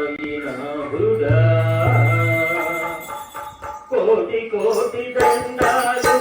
సాయినాథుడా కోటి కోటి దండాలు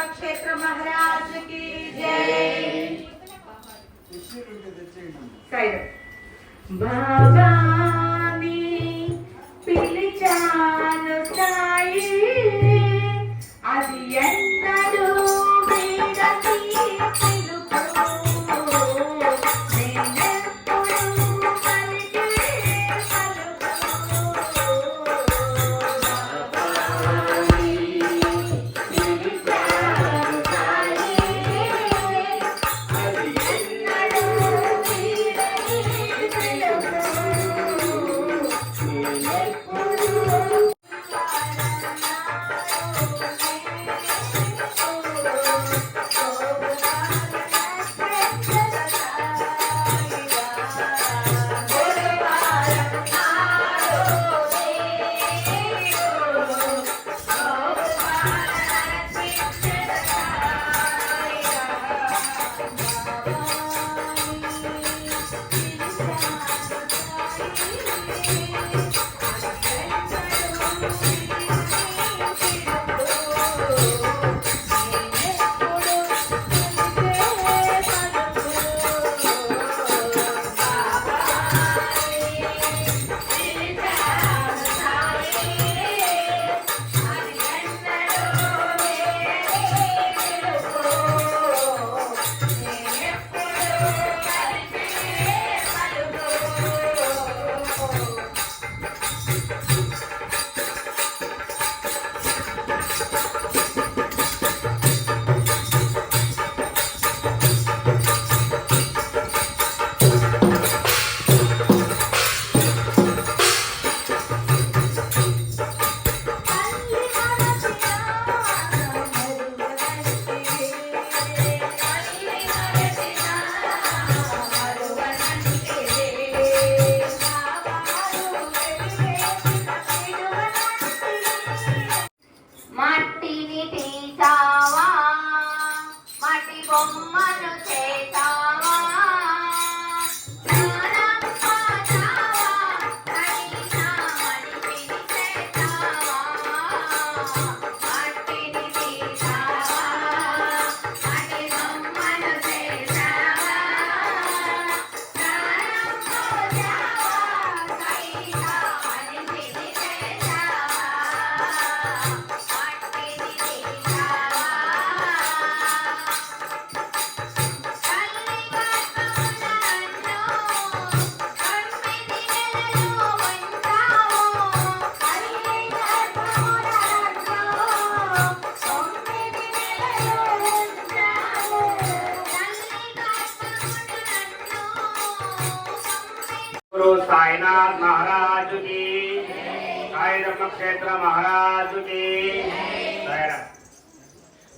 क्षेत्र महाराज की जय। बाबा नी पिलिचानु साई అది ఎన్నడూ వీడని పిలుపు నేనెప్పుడు పలికే साईनाथ महाराज की, साई धर्म क्षेत्र महाराज की।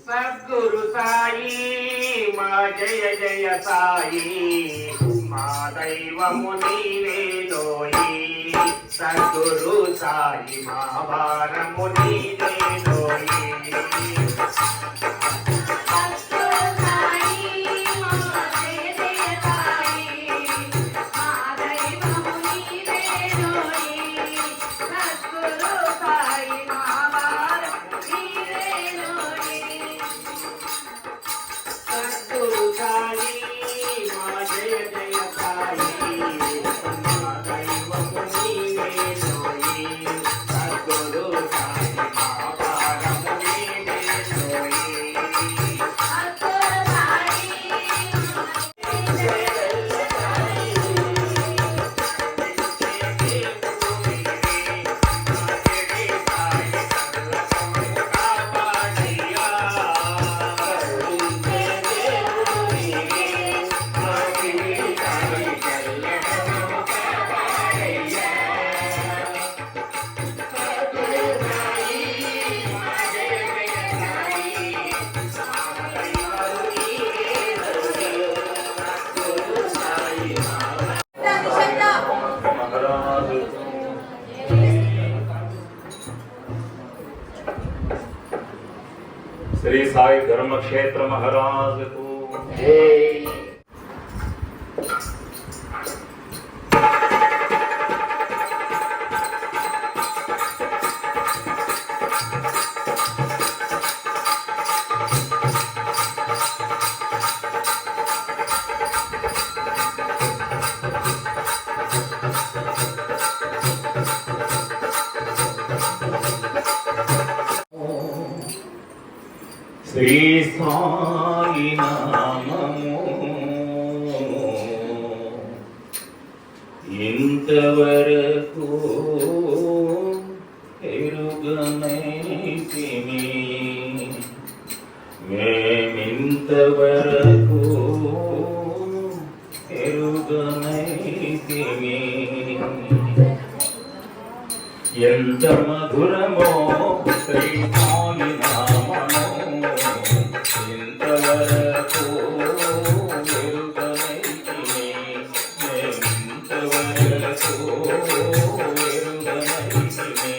सद्गुरु साई मा जय जय साई। మా దైవము నీవేలోయి సద్గురు సాయి మా భారము నీవేలోయి సద్గురు సాయి మా జయ జయ సాయి మా దైవము నీవేలోయి సద్గురు సాయి మా భారము నీవేలోయి श्री साई धर्म क्षेत्र महाराज को श्री साई नामము ఇంతవరకు ఎరుగనైతిమి మేమింతవరకు ఎరుగనైతిమి ఎంత మధురమో శ్రీ సాయి నామము ఇంతవరకు ఎరుగనైతిమి మేమింతవరకు ఎరుగనైతిమి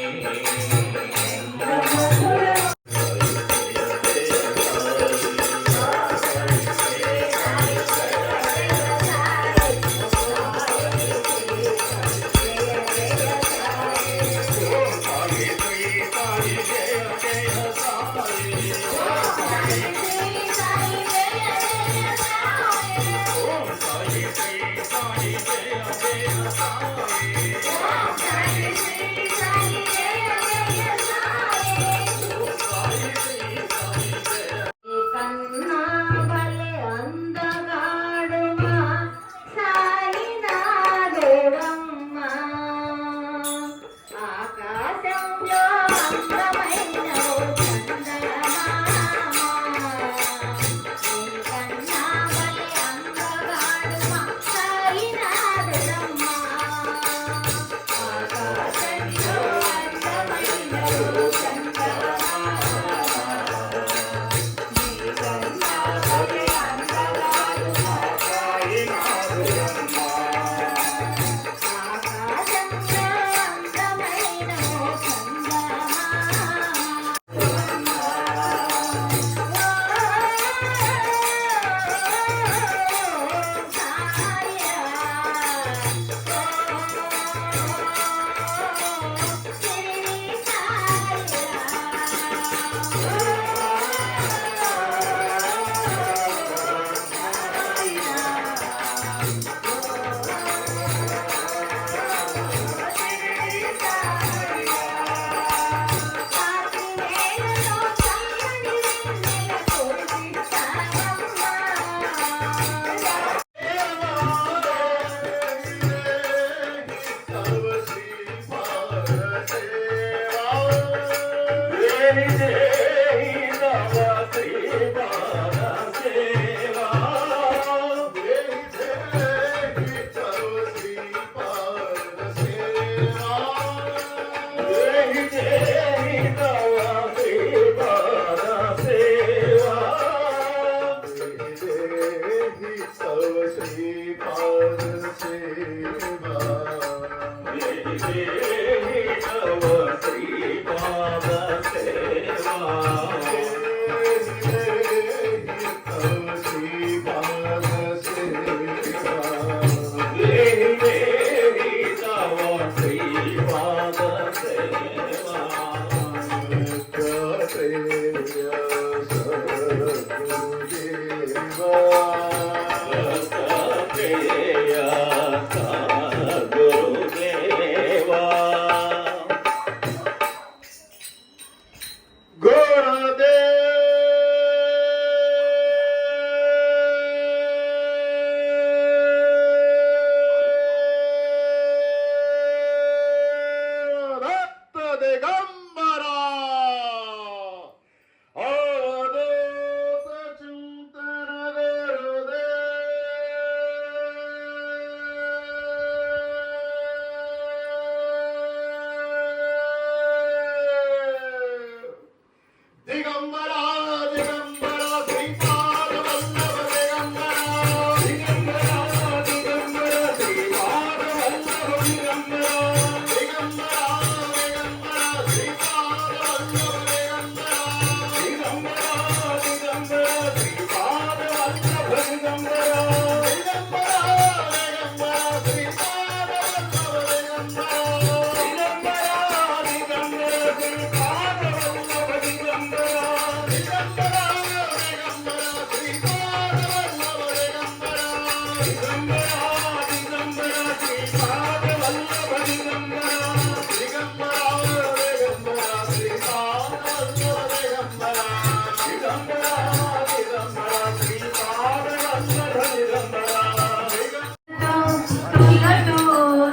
సాయి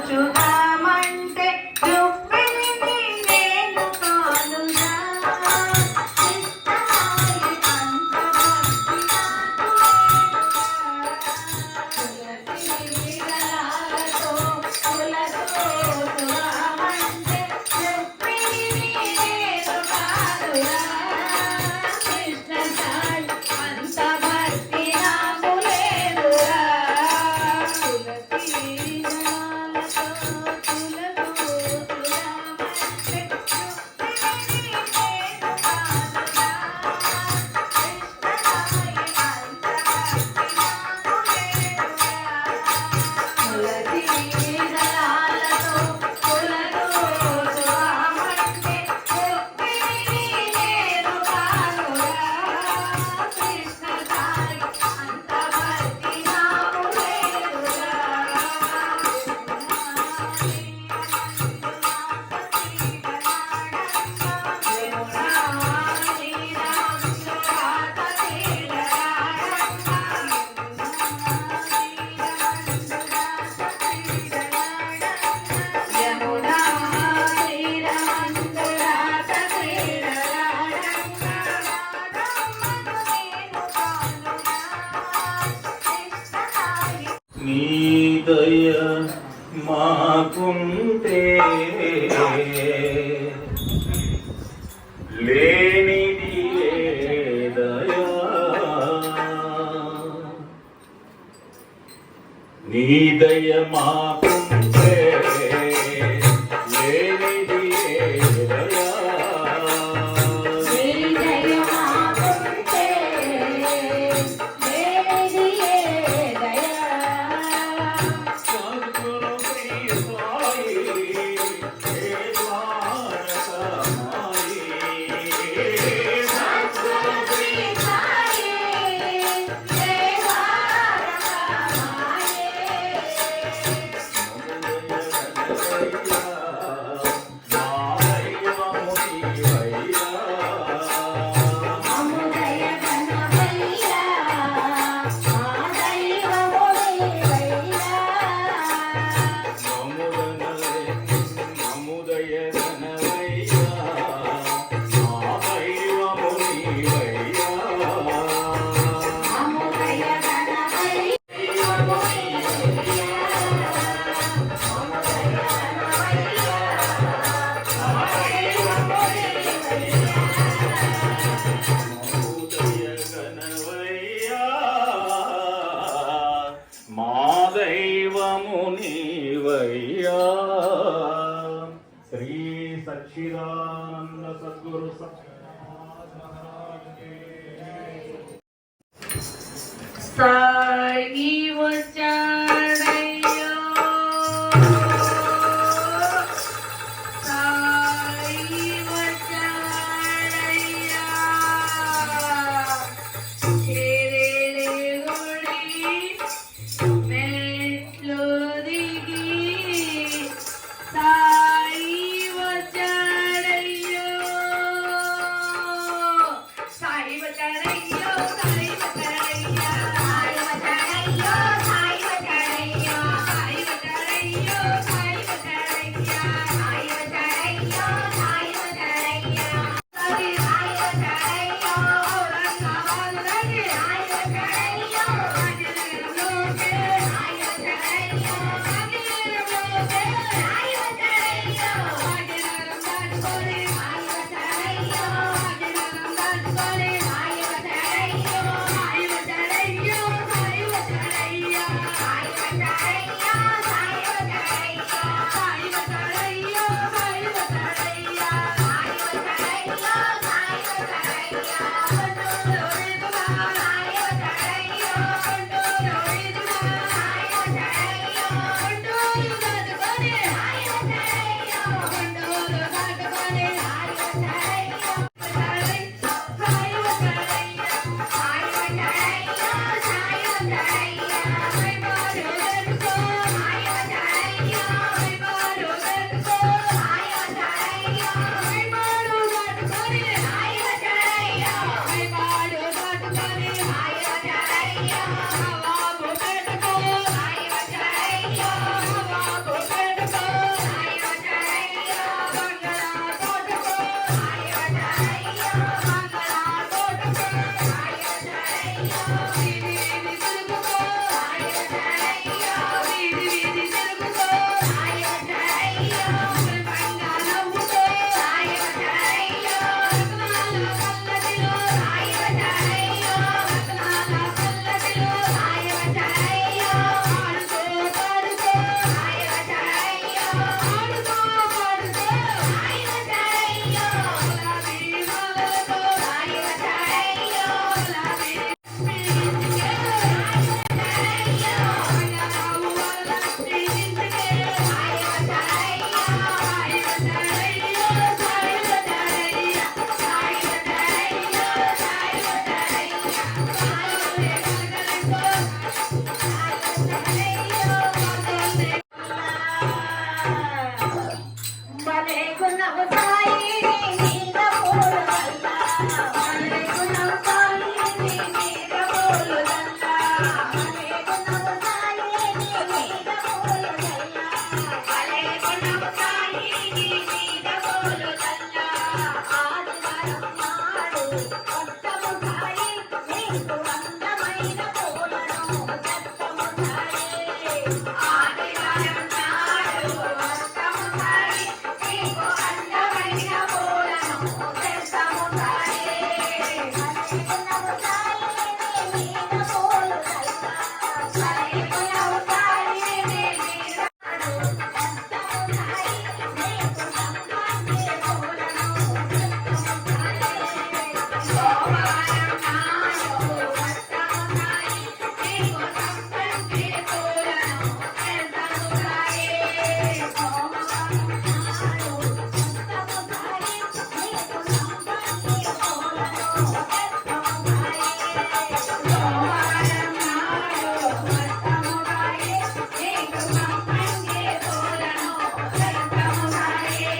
చూచుదామంటే రుక్మిణిని నేను కానుగా ఇష్టమాయి అంత భక్తి నాకు తులసి చూచుదామంటే రుక్మిణిని నేను కానుగా కృష్ణసాయి అంత భక్తి నాకు లేదురా నీ దయ మాకుంటే లేనిది ఏ దయా నీ దయ మాకుంటే లేనిది ఏ దయా శ్రీ సచ్చిదానంద సద్గురు సాయి వచ్చాడయ్యో సాయి వచ్చాడయ్యా చేరేడే గుడి మెట్లు దిగి సాయి వచ్చాడయ్యో ఆదివారం నాడు వస్తాము సాయి నీకు అందమైన పూలను తెస్తాము సాయి మల్లెపున్నము సాయి నీ మీద పూలు చల్లా మల్లెపున్నము సాయి నీ మీద వస్తాము సాయి నీకు సంపంగి పూలను సోమవారం నాడు వస్తాము సాయి నీకు సంపంగి పూలను తెస్తాము సాయి సోమవారం నాడు వస్తాము సాయి నీకు సంపంగి పూలను తెస్తాము సాయి సోమవారం నాడు వస్తాము సాయి నీకు సంపంగి పూలను తెస్తాము సాయి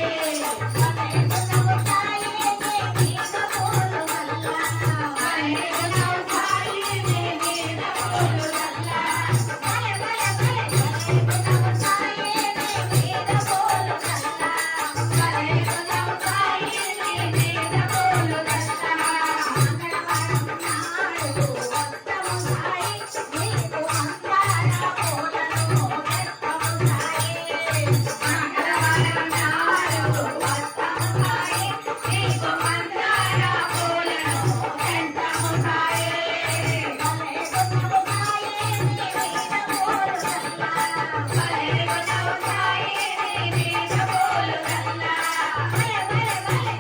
మల్లెపున్నము సాయి నీ మీద పూలు చల్లా మల్లెపున్నము సాయి నీ మీద పూలు చల్లా మల్లెపున్నము సాయి నీ మీద పూలు చల్లా మల్లెపున్నము సాయి నీ మీద పూలు చల్లా మంగళవారం నాడు వస్తాము సాయి నీకు మందార పూలను తెస్తాము సాయి మంగళవారం నాడు వస్తాము సాయి నీకు మందార పూలను తెస్తాము సాయి మల్లెపున్నము సాయి నీ మీద పూలు చల్లా మల్లెపున్నము సాయి నీ మీద పూలు చల్లా మల్లెపున్నము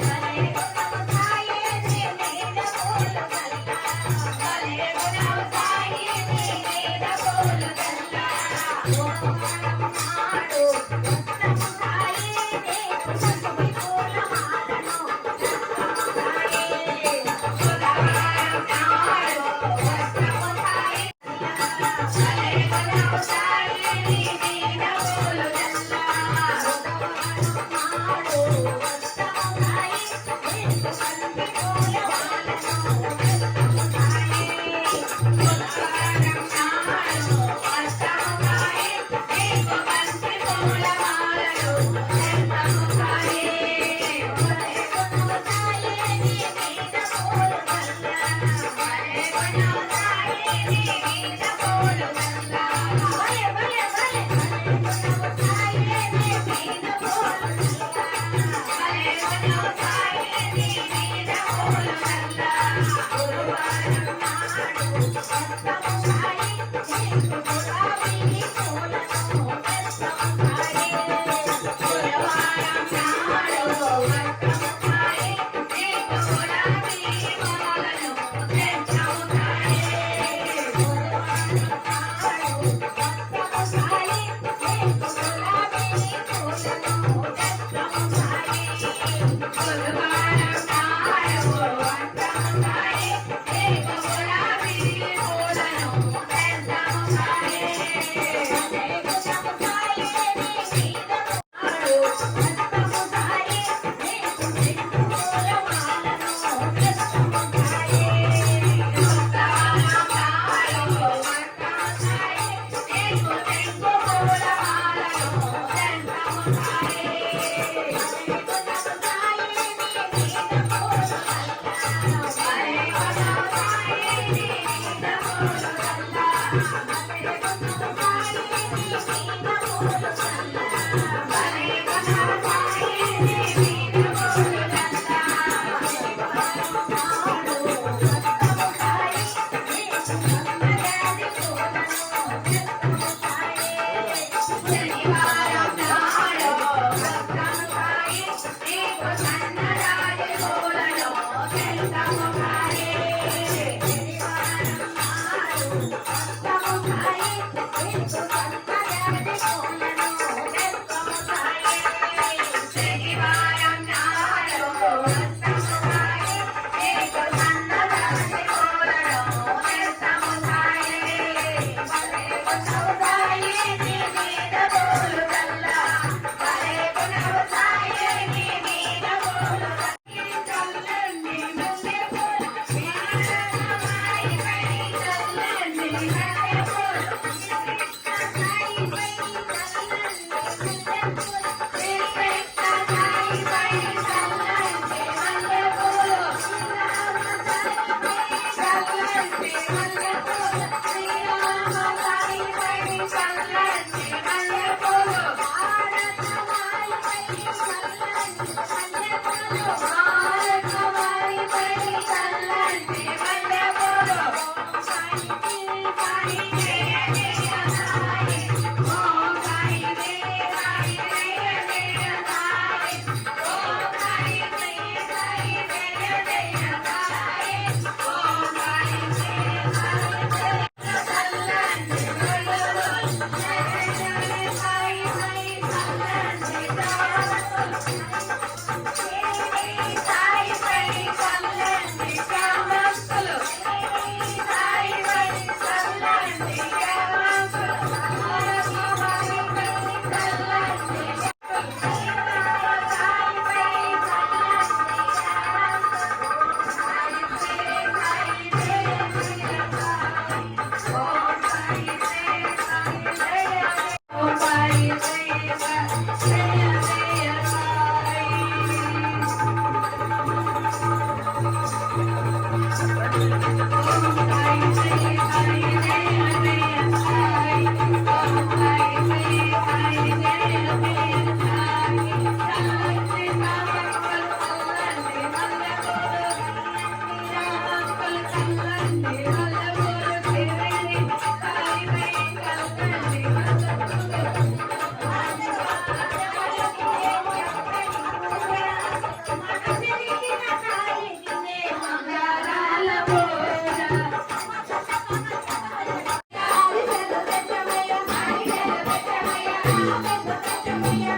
సాయి నీ మీద పూలు చల్లా మల్లెపున్నము సాయి నీ మీద పూలు చల్లా సోమవారం నాడు వస్తాము సాయి నీకు పసుపు పూల మాలను తెస్తాము సాయి బుధవారం నాడు వస్తాము సాయి మల్లెపున్నము సాయి నీ మీద పూలు చల్లా నాడు వస్తాము సాయి నీకు పసుపు పూల మాలను తెస్తాము సాయి బుధవారం నాడు వస్తాము సాయి నీకు బంతి పూల మాలలు తెస్తాము సాయి మల్లెపున్నము సాయి నీ మీద పూలు చల్లా మల్లెపున్నము సాయి నీ మీద పూలు చల్లా మల్లెపున్నము సాయి నీ మీద పూలు చల్లా మల్లెపున్నము సాయి నీ మీద పూలు చల్లా గురువారం నాడు వస్తాము సాయి నీకు గులాబీ పూలను తెస్తాము సాయి బుధవారం నాడు వస్తాము సాయి నీకు గులాబీ పూలను తెస్తాము సాయి గురువారం నాడు వస్తాము సాయి నీకు గులాబీ పూలను తెస్తాము సాయి బుధవారం నాడు వస్తాము సాయి నీకు గులాబీ పూలను తెస్తాము సాయి మల్లెపున్నము సాయి నీ మీద నాడు వస్తాము సాయి నీకు చెండు పూల మాలను తెస్తాము సాయి బుధవారం నాడు వస్తాము సాయి నీకు చెంగు పూల మాలను తెస్తాము సాయి మల్లెపున్నము సాయి నీ మీద పూలు చల్లా మల్లెపున్నము సాయి నీ మీద పూలు చల్లా మల్లెపున్నము సాయి నీ మీద పూలు చల్లా మల్లెపున్నము సాయి నీ మీద పూలు చల్లా నాడు వస్తాము సాయి నీకు మంగళాది పూలను తెస్తాము సాయి ఆరాధించరామయ్య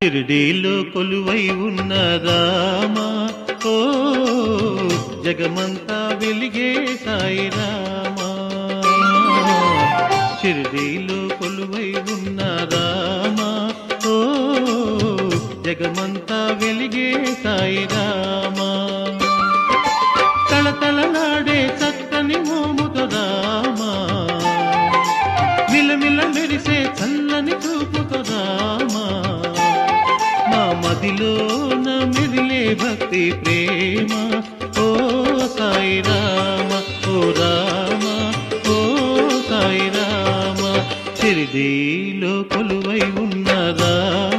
షిరిడీలో కొలువై ఉన్న రామా ఓ జగమంతా వెలిగే సాయి రామా షిరిడీలో కొలువై ఉన్న రామా ఓ జగమంతా వెలిగే సాయి రామా తళతళలాడే చక్కని మోముతో రామా మిలమిల మెరిసే చల్లని చూపుతో రామా మా మదిలోన మెదిలే భక్తి ప్రేమ ఓ సాయి రామ ఓ రామ ఓ సాయి రామ షిరిడీలో కొలువై ఉన్న రామ